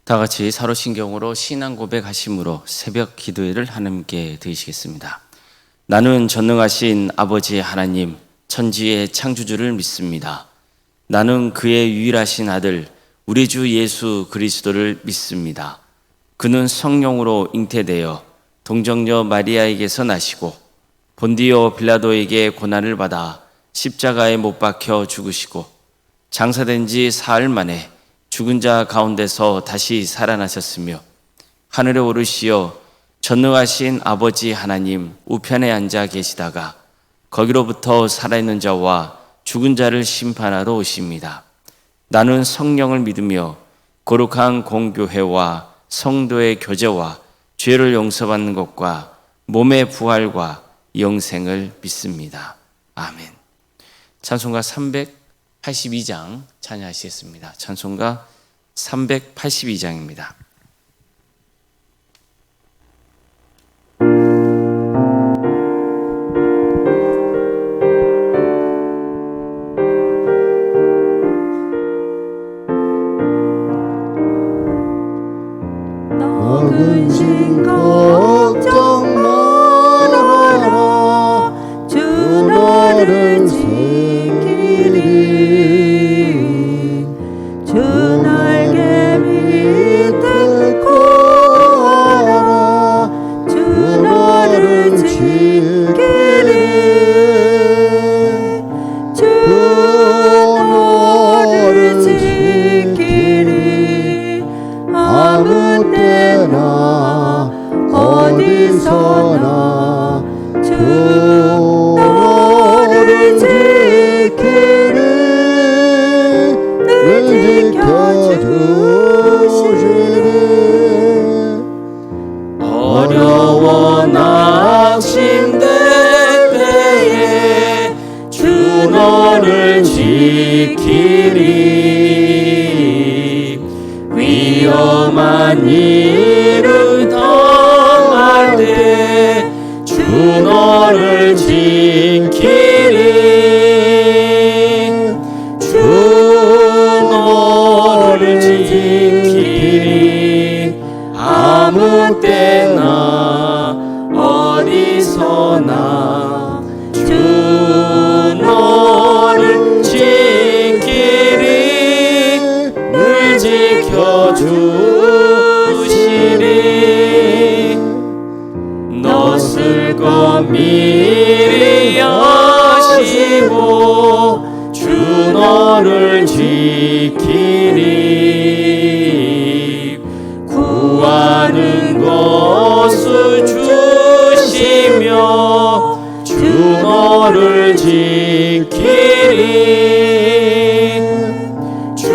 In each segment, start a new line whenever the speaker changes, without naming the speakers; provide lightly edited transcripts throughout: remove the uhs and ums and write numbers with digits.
다 같이 사로신경으로 신앙 고백하심으로 새벽 기도회를 하나님께 드리시겠습니다. 나는 전능하신 아버지 하나님, 천지의 창조주를 믿습니다. 나는 그의 유일하신 아들, 우리 주 예수 그리스도를 믿습니다. 그는 성령으로 잉태되어 동정녀 마리아에게서 나시고 본디오 빌라도에게 고난을 받아 십자가에 못 박혀 죽으시고 장사된 지 사흘 만에 죽은 자 가운데서 다시 살아나셨으며 하늘에 오르시어 전능하신 아버지 하나님 우편에 앉아 계시다가 거기로부터 살아있는 자와 죽은 자를 심판하러 오십니다. 나는 성령을 믿으며 거룩한 공교회와 성도의 교제와 죄를 용서받는 것과 몸의 부활과 영생을 믿습니다. 아멘. 찬송가 382장 찬양하시겠습니다. 찬송가 382장입니다.
근심 걱정 말아라 주 너를 지키리 주 날개 밑에 거하라 주 너를 지키리 주 너를 지키리 아무 때나 어디서나 주 너를 지키리 늘 지켜주시리
어려워 낙심될 때에 주 너를 지키리 위험한 일을 당할 때 주 너를 지키리 주 너를 지키리 아무 때나 어디서나 주 너를 지키리 늘 지켜주시리 넋을 미리 아시고 주 너를 지키리 구하는 것을 주시며 주 너를 지키리 주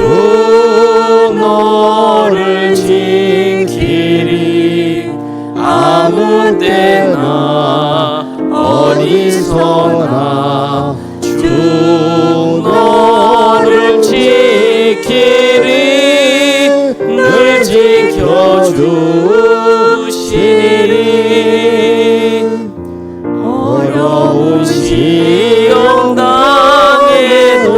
너를 지키리 아무 때나 어디서나 주 너를 지키리 늘 지켜주시리 어려운 시험 당해도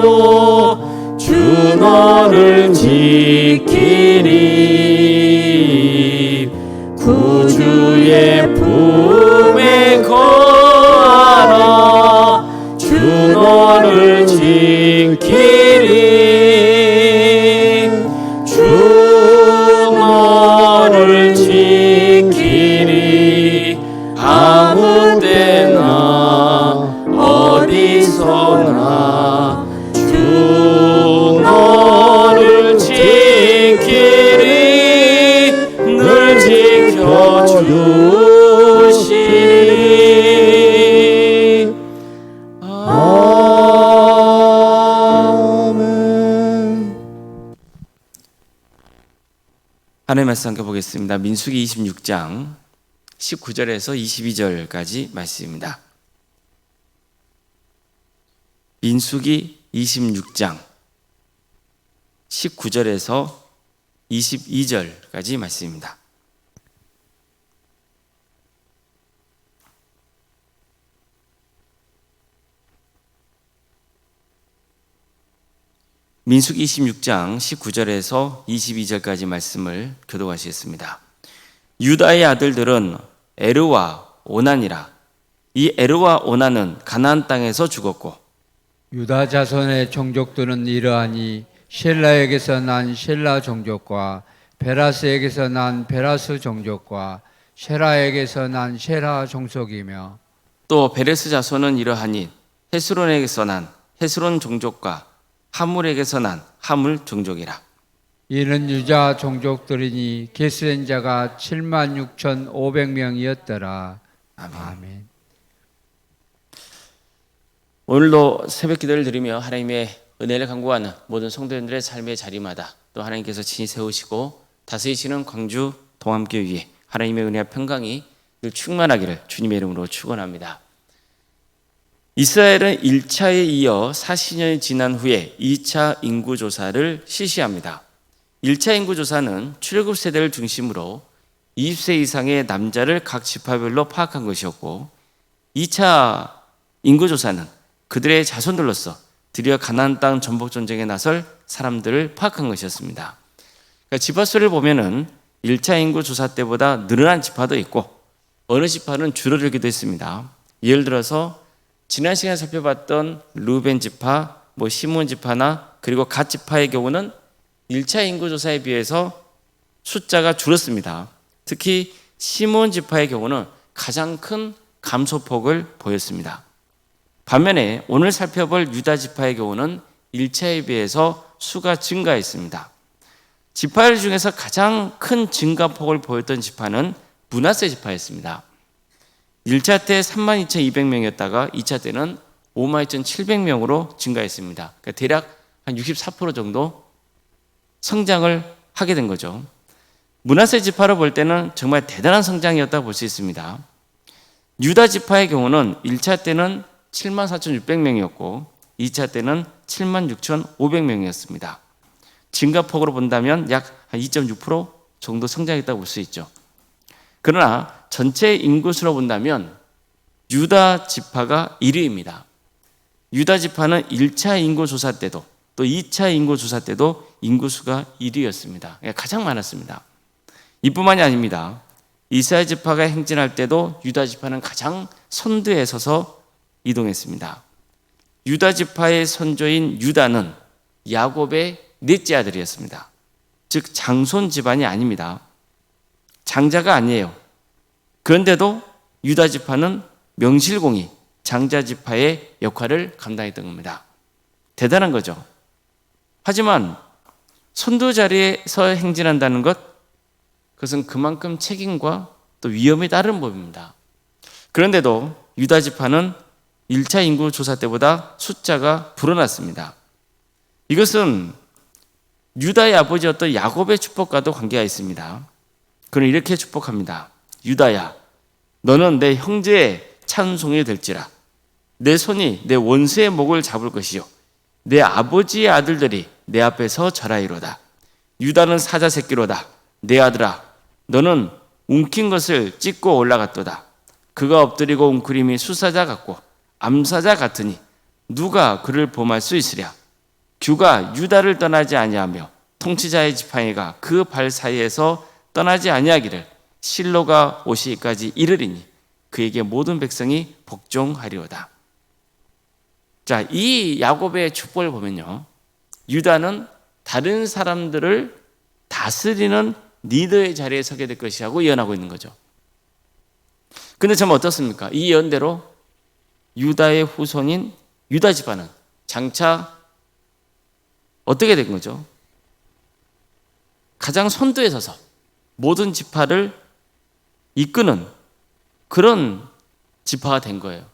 주 너를 지키리 구주의 품에 거하라 주 너를 지키리 주 너를 지키리 아무 때나 어디서나 주 너를 지키리 늘 지켜주시리 아멘. 하나님 말씀 함께 보겠습니다. 민수기 26장 19절에서 22절까지 말씀입니다. 민수기 26장 19절에서 22절까지 말씀입니다. 민수기 26장 19절에서 22절까지 말씀을 교독하시겠습니다. 유다의 아들들은 에르와 오난이라. 이 에르와 오난은 가나안 땅에서 죽었고
유다 자손의 종족들은 이러하니 셀라에게서 난 셀라 종족과 베라스에게서 난 베라스 종족과 셰라에게서 난 셰라 종족이며
또 베레스 자손은 이러하니 헤스론에게서 난 헤스론 종족과 하물에게서 난 하물 종족이라.
이는 유다 종족들이니 게스렌 자가 76,500명이었더라. 아멘.
오늘도 새벽 기도를 드리며 하나님의 은혜를 간구하는 모든 성도님들의 삶의 자리마다 또 하나님께서 친히 세우시고 다스리시는 광주 동암교회에 하나님의 은혜와 평강이 늘 충만하기를 주님의 이름으로 축원합니다. 이스라엘은 1차에 이어 40년이 지난 후에 2차 인구조사를 실시합니다. 1차 인구조사는 출애굽 세대를 중심으로 20세 이상의 남자를 각 지파별로 파악한 것이었고 2차 인구조사는 그들의 자손들로서 드디어 가나안 땅 전복 전쟁에 나설 사람들을 파악한 것이었습니다. 그러니까 지파수를 보면은 1차 인구조사 때보다 늘어난 지파도 있고 어느 지파는 줄어들기도 했습니다. 예를 들어서 지난 시간에 살펴봤던 루벤 지파, 시몬 지파나 그리고 갓 지파의 경우는 1차 인구조사에 비해서 숫자가 줄었습니다. 특히 시몬 지파의 경우는 가장 큰 감소폭을 보였습니다. 반면에 오늘 살펴볼 유다 지파의 경우는 1차에 비해서 수가 증가했습니다. 지파들 중에서 가장 큰 증가폭을 보였던 지파는 므낫세 지파였습니다. 1차 때 32,200명이었다가 2차 때는 52,700명으로 증가했습니다. 그러니까 대략 한 64% 정도 성장을 하게 된 거죠. 므낫세 지파로 볼 때는 정말 대단한 성장이었다고 볼 수 있습니다. 유다 지파의 경우는 1차 때는 74,600명이었고 2차 때는 76,500명이었습니다. 증가폭으로 본다면 약 2.6% 정도 성장했다고 볼 수 있죠. 그러나 전체 인구수로 본다면 유다 지파가 1위입니다. 유다 지파는 1차 인구조사 때도 또 2차 인구조사 때도 인구수가 1위였습니다. 가장 많았습니다. 이뿐만이 아닙니다. 이스라엘 지파가 행진할 때도 유다 지파는 가장 선두에 서서 이동했습니다. 유다 지파의 선조인 유다는 야곱의 넷째 아들이었습니다. 즉 장손 집안이 아닙니다. 장자가 아니에요. 그런데도 유다 지파는 명실공히 장자 지파의 역할을 감당했던 겁니다. 대단한 거죠. 하지만 선두 자리에서 행진한다는 것, 그것은 그만큼 책임과 또 위험이 따른 법입니다. 그런데도 유다 지파는 1차 인구 조사 때보다 숫자가 불어났습니다. 이것은 유다의 아버지였던 야곱의 축복과도 관계가 있습니다. 그는 이렇게 축복합니다. 유다야, 너는 내 형제의 찬송이 될지라. 내 손이 내 원수의 목을 잡을 것이요 내 아버지의 아들들이 내 앞에서 절하이로다. 유다는 사자 새끼로다. 내 아들아, 너는 움킨 것을 찢고 올라갔도다. 그가 엎드리고 웅크림이 수사자 같고 암사자 같으니 누가 그를 범할 수 있으랴. 규가 유다를 떠나지 아니하며 통치자의 지팡이가 그 발 사이에서 떠나지 아니하기를 실로가 오시기까지 이르리니 그에게 모든 백성이 복종하리로다. 자, 이 야곱의 축복을 보면요, 유다는 다른 사람들을 다스리는 리더의 자리에 서게 될 것이라고 예언하고 있는 거죠. 근데 참 어떻습니까? 이 예언대로 유다의 후손인 유다 집안은 장차 어떻게 된 거죠? 가장 선두에 서서 모든 지파를 이끄는 그런 지파가 된 거예요.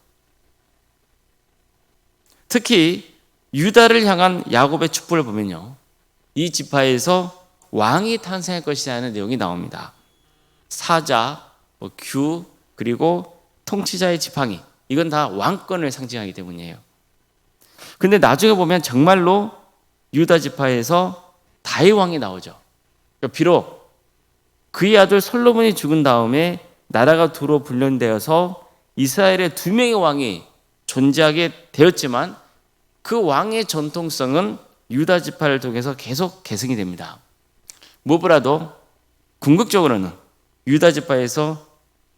특히 유다를 향한 야곱의 축복을 보면요, 이 지파에서 왕이 탄생할 것이라는 내용이 나옵니다. 사자, 규, 그리고 통치자의 지팡이, 이건 다 왕권을 상징하기 때문이에요. 근데 나중에 보면 정말로 유다 지파에서 다윗 왕이 나오죠. 비록 그의 아들 솔로몬이 죽은 다음에 나라가 두로 분련되어서 이스라엘의 2명의 왕이 존재하게 되었지만 그 왕의 전통성은 유다 지파를 통해서 계속 계승이 됩니다. 무엇보다도 궁극적으로는 유다 지파에서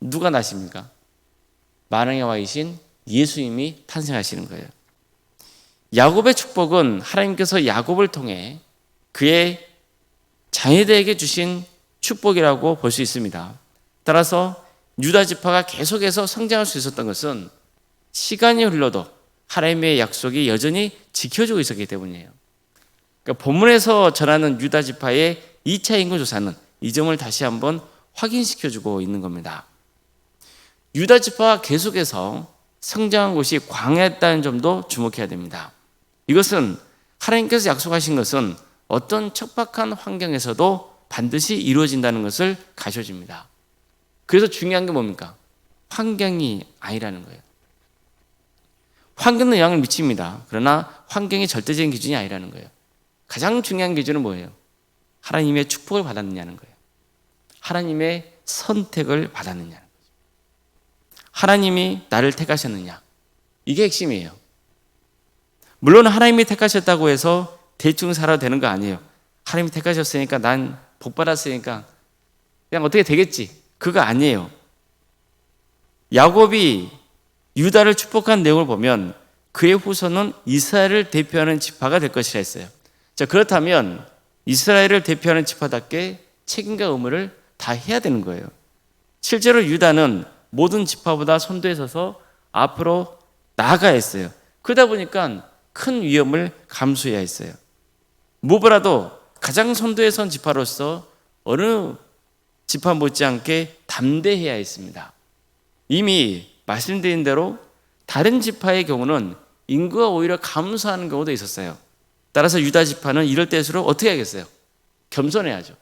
누가 나십니까? 만왕의 왕이신 예수님이 탄생하시는 거예요. 야곱의 축복은 하나님께서 야곱을 통해 그의 자녀들에게 주신 축복이라고 볼 수 있습니다. 따라서 유다 지파가 계속해서 성장할 수 있었던 것은 시간이 흘러도 하나님의 약속이 여전히 지켜지고 있었기 때문이에요. 그러니까 본문에서 전하는 유다 지파의 2차 인구 조사는 이 점을 다시 한번 확인시켜주고 있는 겁니다. 유다 지파가 계속해서 성장한 곳이 광야였다는 점도 주목해야 됩니다. 이것은 하나님께서 약속하신 것은 어떤 척박한 환경에서도 반드시 이루어진다는 것을 가르쳐줍니다. 그래서 중요한 게 뭡니까? 환경이 아니라는 거예요. 환경은 영향을 미칩니다. 그러나 환경이 절대적인 기준이 아니라는 거예요. 가장 중요한 기준은 뭐예요? 하나님의 축복을 받았느냐는 거예요. 하나님의 선택을 받았느냐는 거예요. 하나님이 나를 택하셨느냐? 이게 핵심이에요. 물론 하나님이 택하셨다고 해서 대충 살아도 되는 거 아니에요. 하나님이 택하셨으니까 난 복 받았으니까 그냥 어떻게 되겠지. 그거 아니에요. 야곱이 유다를 축복한 내용을 보면 그의 후손은 이스라엘을 대표하는 지파가 될 것이라 했어요. 자, 그렇다면 이스라엘을 대표하는 지파답게 책임과 의무를 다 해야 되는 거예요. 실제로 유다는 모든 지파보다 선두에 서서 앞으로 나아가야 했어요. 그러다 보니까 큰 위험을 감수해야 했어요. 무엇보다도 가장 선두에 선 지파로서 어느 지파 못지않게 담대해야 했습니다. 이미 말씀드린 대로 다른 지파의 경우는 인구가 오히려 감소하는 경우도 있었어요. 따라서 유다 지파는 이럴 때일수록 어떻게 하겠어요? 겸손해야죠.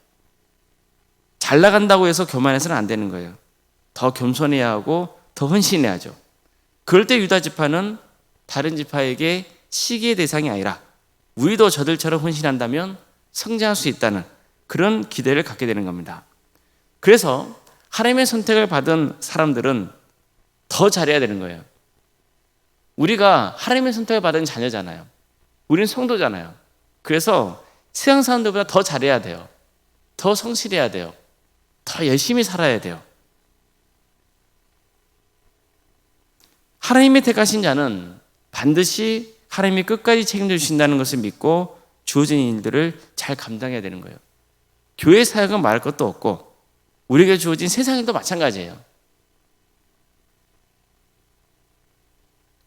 잘 나간다고 해서 교만해서는 안 되는 거예요. 더 겸손해야 하고 더 헌신해야죠. 그럴 때 유다 지파는 다른 지파에게 시기의 대상이 아니라 우리도 저들처럼 헌신한다면 성장할 수 있다는 그런 기대를 갖게 되는 겁니다. 그래서 하나님의 선택을 받은 사람들은 더 잘해야 되는 거예요. 우리가 하나님의 선택을 받은 자녀잖아요. 우리는 성도잖아요. 그래서 세상 사람들보다 더 잘해야 돼요. 더 성실해야 돼요. 더 열심히 살아야 돼요. 하나님이 택하신 자는 반드시 하나님이 끝까지 책임져 주신다는 것을 믿고 주어진 일들을 잘 감당해야 되는 거예요. 교회 사역은 말할 것도 없고 우리에게 주어진 세상 일도 마찬가지예요.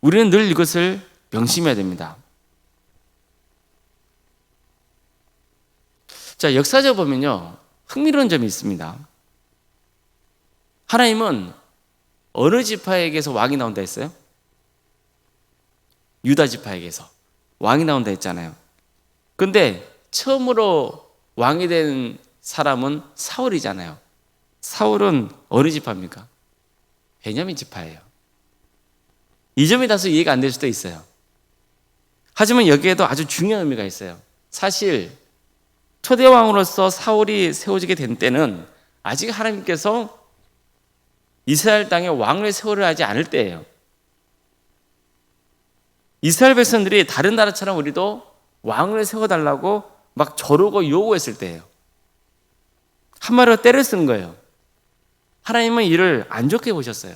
우리는 늘 이것을 명심해야 됩니다. 자, 역사적으로 보면요, 흥미로운 점이 있습니다. 하나님은 어느 지파에게서 왕이 나온다 했어요? 유다 지파에게서 왕이 나온다 했잖아요. 근데 처음으로 왕이 된 사람은 사울이잖아요. 사울은 어느 지파입니까? 베냐민 지파예요. 이 점이 다소 이해가 안 될 수도 있어요. 하지만 여기에도 아주 중요한 의미가 있어요. 사실 초대 왕으로서 사울이 세워지게 된 때는 아직 하나님께서 이스라엘 땅에 왕을 세우려 하지 않을 때예요. 이스라엘 백성들이 다른 나라처럼 우리도 왕을 세워달라고 막 조르고 요구했을 때예요. 한마디로 때를 쓴 거예요. 하나님은 이를 안 좋게 보셨어요.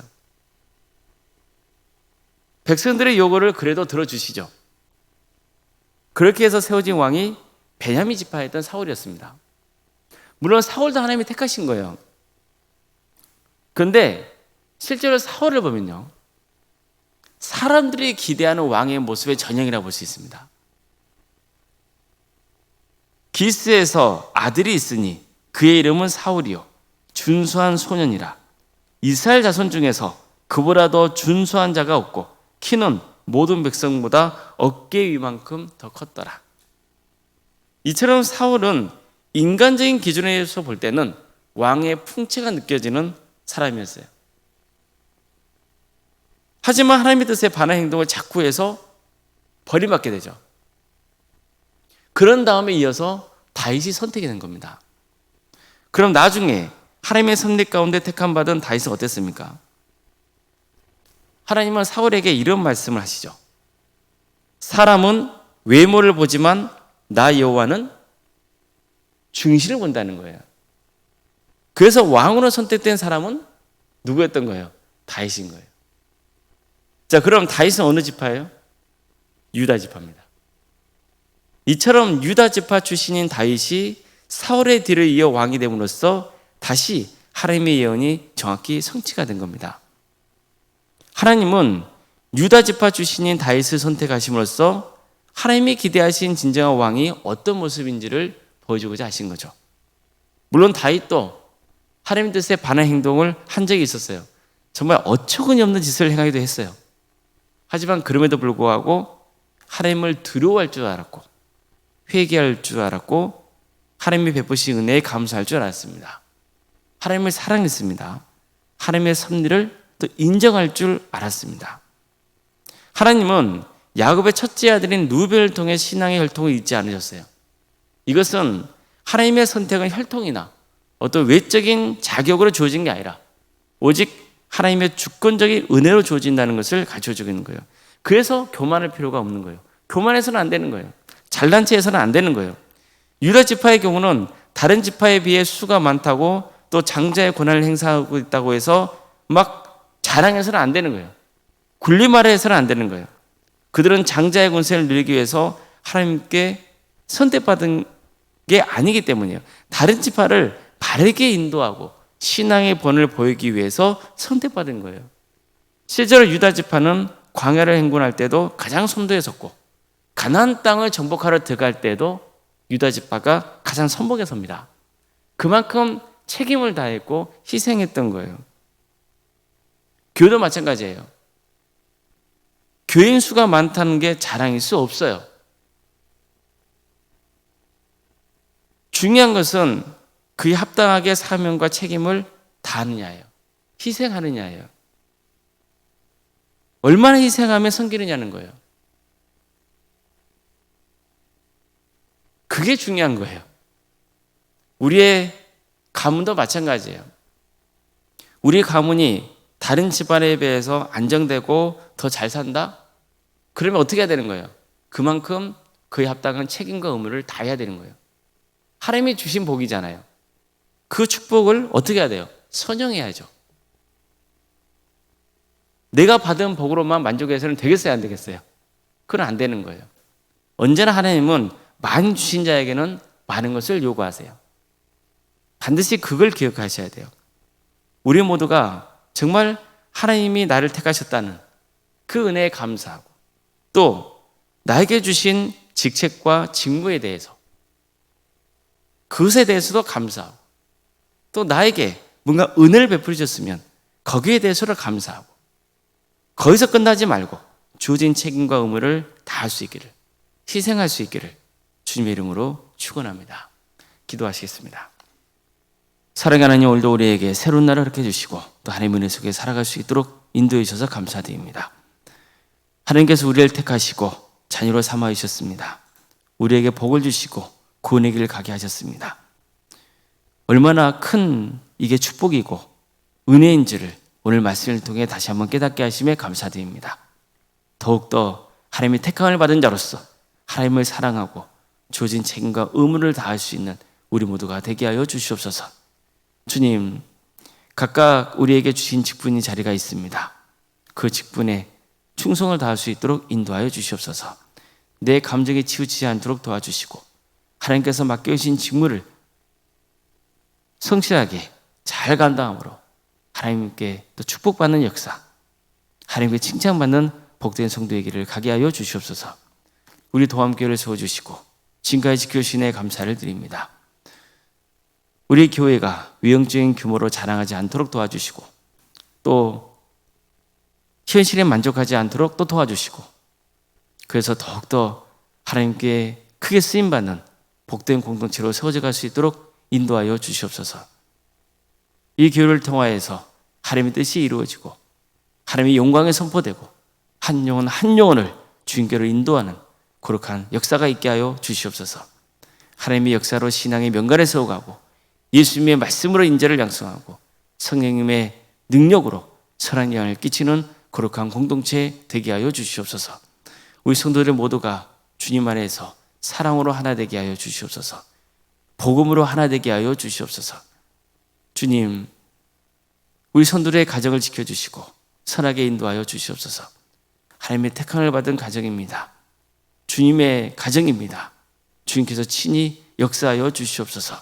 백성들의 요구를 그래도 들어주시죠. 그렇게 해서 세워진 왕이 베냐민 지파였던 사울이었습니다. 물론 사울도 하나님이 택하신 거예요. 그런데 실제로 사울을 보면요, 사람들이 기대하는 왕의 모습의 전형이라고 볼 수 있습니다. 기스에서 아들이 있으니 그의 이름은 사울이요 준수한 소년이라. 이스라엘 자손 중에서 그보다 더 준수한 자가 없고 키는 모든 백성보다 어깨 위만큼 더 컸더라. 이처럼 사울은 인간적인 기준에서 볼 때는 왕의 풍채가 느껴지는 사람이었어요. 하지만 하나님의 뜻에 반한 행동을 자꾸 해서 버림받게 되죠. 그런 다음에 이어서 다윗이 선택이 된 겁니다. 그럼 나중에 하나님의 선택 가운데 택함 받은 다윗은 어땠습니까? 하나님은 사울에게 이런 말씀을 하시죠. 사람은 외모를 보지만 나 여호와는 중심을 본다는 거예요. 그래서 왕으로 선택된 사람은 누구였던 거예요? 다윗인 거예요. 자, 그럼 다윗은 어느 지파예요? 유다 지파입니다. 이처럼 유다 지파 출신인 다윗이 사울의 뒤를 이어 왕이 됨으로써 다시 하나님의 예언이 정확히 성취가 된 겁니다. 하나님은 유다 지파 출신인 다윗을 선택하심으로써 하나님이 기대하신 진정한 왕이 어떤 모습인지를 보여주고자 하신 거죠. 물론 다윗도 하나님 뜻에 반한 행동을 한 적이 있었어요. 정말 어처구니 없는 짓을 행하기도 했어요. 하지만 그럼에도 불구하고 하나님을 두려워할 줄 알았고 회개할 줄 알았고 하나님이 베푸신 은혜에 감사할 줄 알았습니다. 하나님을 사랑했습니다. 하나님의 섭리를 또 인정할 줄 알았습니다. 하나님은 야곱의 첫째 아들인 루벤을 통해 신앙의 혈통을 잊지 않으셨어요. 이것은 하나님의 선택은 혈통이나 어떤 외적인 자격으로 주어진 게 아니라 오직 하나님의 주권적인 은혜로 주어진다는 것을 가르쳐주고 있는 거예요. 그래서 교만할 필요가 없는 거예요. 교만해서는 안 되는 거예요. 잘난 체해서는 안 되는 거예요. 유다 지파의 경우는 다른 지파에 비해 수가 많다고 또 장자의 권한을 행사하고 있다고 해서 막 자랑해서는 안 되는 거예요. 군림하려 해서는 안 되는 거예요. 그들은 장자의 권세를 누리기 위해서 하나님께 선택받은 게 아니기 때문이에요. 다른 지파를 바르게 인도하고 신앙의 본을 보이기 위해서 선택받은 거예요. 실제로 유다 지파는 광야를 행군할 때도 가장 선두에 섰고 가나안 땅을 정복하러 들어갈 때도 유다 지파가 가장 선봉에 섭니다. 그만큼 책임을 다했고 희생했던 거예요. 교회도 마찬가지예요. 교인 수가 많다는 게 자랑일 수 없어요. 중요한 것은 그에 합당하게 사명과 책임을 다하느냐예요. 희생하느냐예요. 얼마나 희생하면 섬기느냐는 거예요. 그게 중요한 거예요. 우리의 가문도 마찬가지예요. 우리 가문이 다른 집안에 비해서 안정되고 더 잘 산다? 그러면 어떻게 해야 되는 거예요? 그만큼 그에 합당한 책임과 의무를 다해야 되는 거예요. 하나님이 주신 복이잖아요. 그 축복을 어떻게 해야 돼요? 선영해야죠. 내가 받은 복으로만 만족해서는 되겠어요? 안 되겠어요? 그건 안 되는 거예요. 언제나 하나님은 많이 주신 자에게는 많은 것을 요구하세요. 반드시 그걸 기억하셔야 돼요. 우리 모두가 정말 하나님이 나를 택하셨다는 그 은혜에 감사하고 또 나에게 주신 직책과 직무에 대해서 그것에 대해서도 감사하고 또 나에게 뭔가 은혜를 베풀으셨으면 거기에 대해서도 감사하고 거기서 끝나지 말고 주어진 책임과 의무를 다할 수 있기를 희생할 수 있기를 주님의 이름으로 축원합니다. 기도하시겠습니다. 사랑하는 하나님, 오늘도 우리에게 새로운 날을 허락해 주시고 또 하나님의 은혜 속에 살아갈 수 있도록 인도해 주셔서 감사드립니다. 하나님께서 우리를 택하시고 자녀로 삼아 주셨습니다. 우리에게 복을 주시고 구원의 길을 가게 하셨습니다. 얼마나 큰 이게 축복이고 은혜인지를 오늘 말씀을 통해 다시 한번 깨닫게 하심에 감사드립니다. 더욱더 하나님의 택함을 받은 자로서 하나님을 사랑하고 주어진 책임과 의무를 다할 수 있는 우리 모두가 되게 하여 주시옵소서. 주님, 각각 우리에게 주신 직분이 자리가 있습니다. 그 직분에 충성을 다할 수 있도록 인도하여 주시옵소서. 내 감정에 치우치지 않도록 도와주시고 하나님께서 맡겨주신 직무를 성실하게 잘 감당함으로 하나님께 또 축복받는 역사, 하나님께 칭찬받는 복된 성도의 길을 가게 하여 주시옵소서. 우리 도함교회를 세워주시고 지금까지 지켜주신 애 감사를 드립니다. 우리 교회가 외형적인 규모로 자랑하지 않도록 도와주시고 또 현실에 만족하지 않도록 또 도와주시고 그래서 더욱더 하나님께 크게 쓰임받는 복된 공동체로 세워져 갈 수 있도록 인도하여 주시옵소서. 이 교회를 통하여서 하나님의 뜻이 이루어지고 하나님의 영광이 선포되고 한 영혼 한 영혼을 주님께로 인도하는 거룩한 역사가 있게 하여 주시옵소서. 하나님의 역사로 신앙의 명간에 세워가고 예수님의 말씀으로 인재를 양성하고 성령님의 능력으로 선한 영향을 끼치는 거룩한 공동체 되게 하여 주시옵소서. 우리 성도들 모두가 주님 안에서 사랑으로 하나 되게 하여 주시옵소서. 복음으로 하나 되게 하여 주시옵소서. 주님, 우리 성도들의 가정을 지켜주시고 선하게 인도하여 주시옵소서. 하나님의 택함을 받은 가정입니다. 주님의 가정입니다. 주님께서 친히 역사하여 주시옵소서.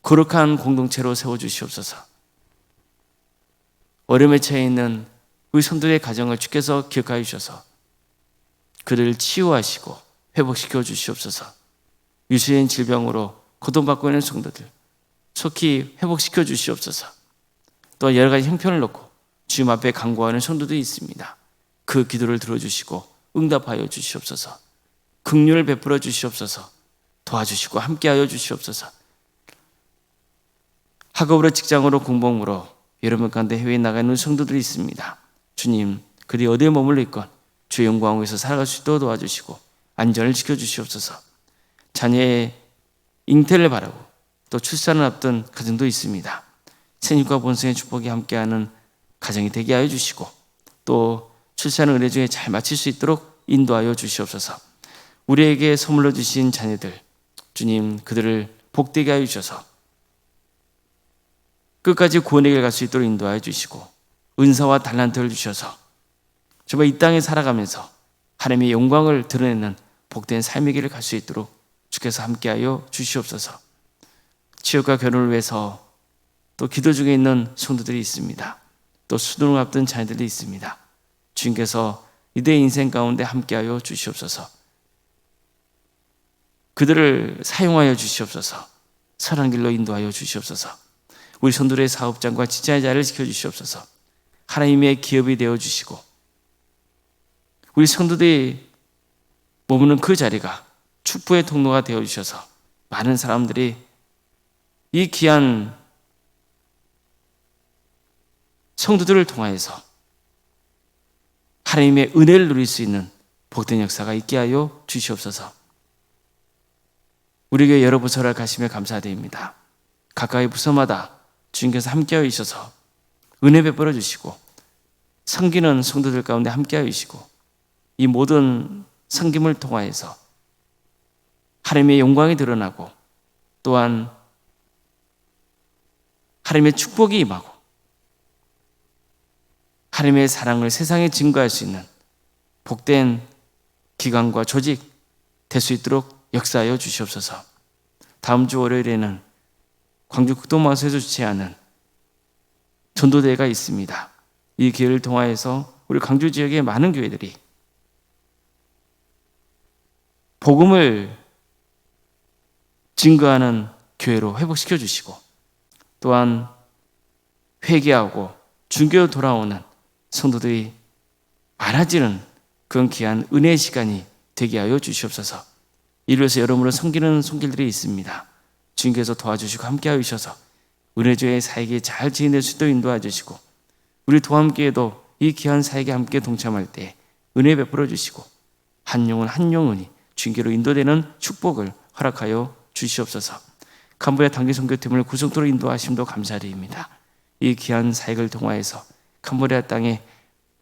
거룩한 공동체로 세워주시옵소서. 어려움에 처해 있는 우리 성도의 가정을 주께서 기억하여 주셔서 그들을 치유하시고 회복시켜 주시옵소서. 유수인 질병으로 고통받고 있는 성도들 속히 회복시켜 주시옵소서. 또 여러 가지 형편을 놓고 주님 앞에 간구하는 성도들이 있습니다. 그 기도를 들어주시고 응답하여 주시옵소서. 긍휼을 베풀어 주시옵소서. 도와주시고 함께하여 주시옵소서. 학업으로 직장으로 공복으로 여러분 가운데 해외에 나가 있는 성도들이 있습니다. 주님, 그들이 어디에 머물러 있건 주의 영광 위에서 살아갈 수 있도록 도와주시고 안전을 지켜주시옵소서. 자녀의 잉태를 바라고 또 출산을 앞둔 가정도 있습니다. 생육과 본성의 축복이 함께하는 가정이 되게 하여 주시고 또 출산을 은혜 중에 잘 마칠 수 있도록 인도하여 주시옵소서. 우리에게 선물로 주신 자녀들, 주님 그들을 복되게 하여 주셔서 끝까지 구원의 길 갈 수 있도록 인도하여 주시고 은사와 달란트를 주셔서 정말 이 땅에 살아가면서 하나님의 영광을 드러내는 복된 삶의 길을 갈 수 있도록 주께서 함께하여 주시옵소서. 취업과 결혼을 위해서 또 기도 중에 있는 성도들이 있습니다. 또 수능을 앞둔 자녀들이 있습니다. 주님께서 이들의 인생 가운데 함께하여 주시옵소서. 그들을 사용하여 주시옵소서. 선한 길로 인도하여 주시옵소서. 우리 성도들의 사업장과 직장의 자리를 지켜주시옵소서. 하나님의 기업이 되어주시고 우리 성도들이 머무는 그 자리가 축복의 통로가 되어주셔서 많은 사람들이 이 귀한 성도들을 통하여서 하나님의 은혜를 누릴 수 있는 복된 역사가 있게 하여 주시옵소서. 우리 교회 여러 부서를 가시며 감사드립니다. 가까이 부서마다 주님께서 함께하여 주셔서 은혜 베풀어 주시고 섬기는 성도들 가운데 함께하여 주시고 이 모든 섬김을 통하여서 하나님의 영광이 드러나고 또한 하나님의 축복이 임하고 하나님의 사랑을 세상에 증거할 수 있는 복된 기관과 조직 될 수 있도록 역사하여 주시옵소서. 다음 주 월요일에는 광주 극동방송에서 주최하는 전도대회가 있습니다. 이 기회를 통하여서 우리 광주 지역의 많은 교회들이 복음을 증거하는 교회로 회복시켜 주시고 또한 회개하고 중교로 돌아오는 성도들이 많아지는 그런 귀한 은혜의 시간이 되게 하여 주시옵소서. 이를 위해서 여러분을 섬기는 손길들이 있습니다. 주님께서 도와주시고 함께하여 주셔서 은혜조의 사역에 잘 진행될 수 있도록 인도해 주시고 우리 도함교회도 이 귀한 사역에 함께 동참할 때 은혜 베풀어 주시고 한 영혼 한 영혼이 주님께로 인도되는 축복을 허락하여 주시옵소서. 캄보디아 단기 선교팀을 구성토로 인도하심도 감사드립니다. 이 귀한 사역을 통하여서 캄보디아 땅에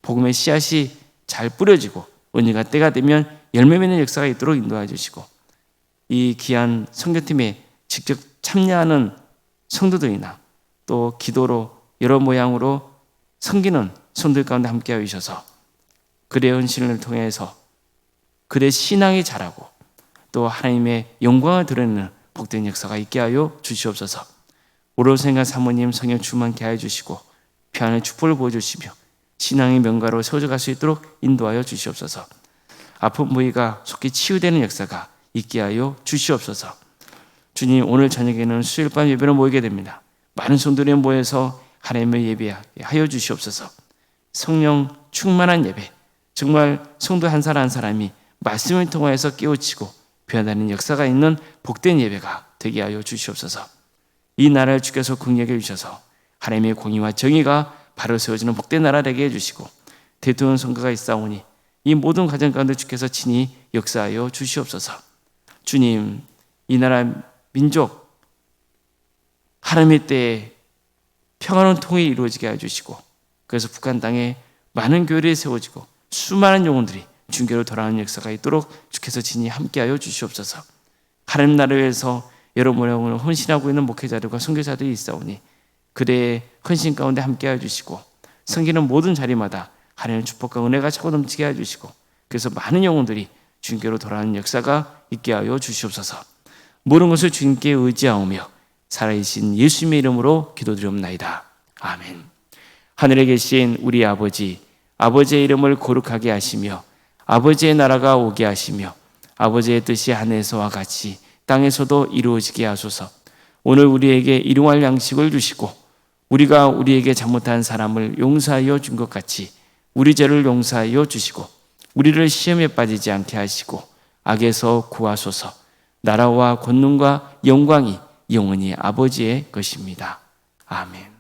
복음의 씨앗이 잘 뿌려지고 은혜가 때가 되면 열매 맺는 역사가 있도록 인도해 주시고 이 귀한 선교팀에 직접 참여하는 성도들이나 또 기도로 여러 모양으로 섬기는 성도들 가운데 함께하여 주셔서 그들의 헌신을 통해서 그들의 신앙이 자라고 또 하나님의 영광을 드러내는 복된 역사가 있게 하여 주시옵소서. 오로생각 사모님 성령 충만케 하여 주시고 평안의 축복을 보여주시며 신앙의 명가로 세워져갈 수 있도록 인도하여 주시옵소서. 아픈 부위가 속히 치유되는 역사가 있게 하여 주시옵소서. 주님, 오늘 저녁에는 수요일 밤 예배로 모이게 됩니다. 많은 성도들이 모여서 하나님의 예배하게 하여 주시옵소서. 성령 충만한 예배, 정말 성도 한 사람 한 사람이 말씀을 통하여서 깨우치고 변화되는 역사가 있는 복된 예배가 되게 하여 주시옵소서. 이 나라를 주께서 긍휼히 주셔서 하나님의 공의와 정의가 바로 세워지는 복된 나라 되게 해주시고 대통령 선거가 있사오니 이 모든 가정 가운데 주께서 친히 역사하여 주시옵소서. 주님, 이 나라 민족 하나님의 때에 평화로운 통일이 이루어지게 해주시고 그래서 북한 땅에 많은 교회들이 세워지고 수많은 영혼들이 중교로 돌아오는 역사가 있도록 주께서 진히 함께하여 주시옵소서. 하나님 나라를 위해서 여러분의 영혼을 헌신하고 있는 목회자들과 선교사들이 있사오니 그대의 헌신 가운데 함께하여 주시고 섬기는 모든 자리마다 하나님의 축복과 은혜가 차고 넘치게 해주시고 그래서 많은 영혼들이 주님께로 돌아오는 역사가 있게 하여 주시옵소서. 모든 것을 주님께 의지하오며 살아계신 예수님의 이름으로 기도드리옵나이다. 아멘. 하늘에 계신 우리 아버지, 아버지의 이름을 거룩하게 하시며 아버지의 나라가 오게 하시며 아버지의 뜻이 하늘에서와 같이 땅에서도 이루어지게 하소서. 오늘 우리에게 일용할 양식을 주시고 우리가 우리에게 잘못한 사람을 용서하여 준 것 같이 우리 죄를 용서하여 주시고 우리를 시험에 빠지지 않게 하시고 악에서 구하소서. 나라와 권능과 영광이 영원히 아버지의 것입니다. 아멘.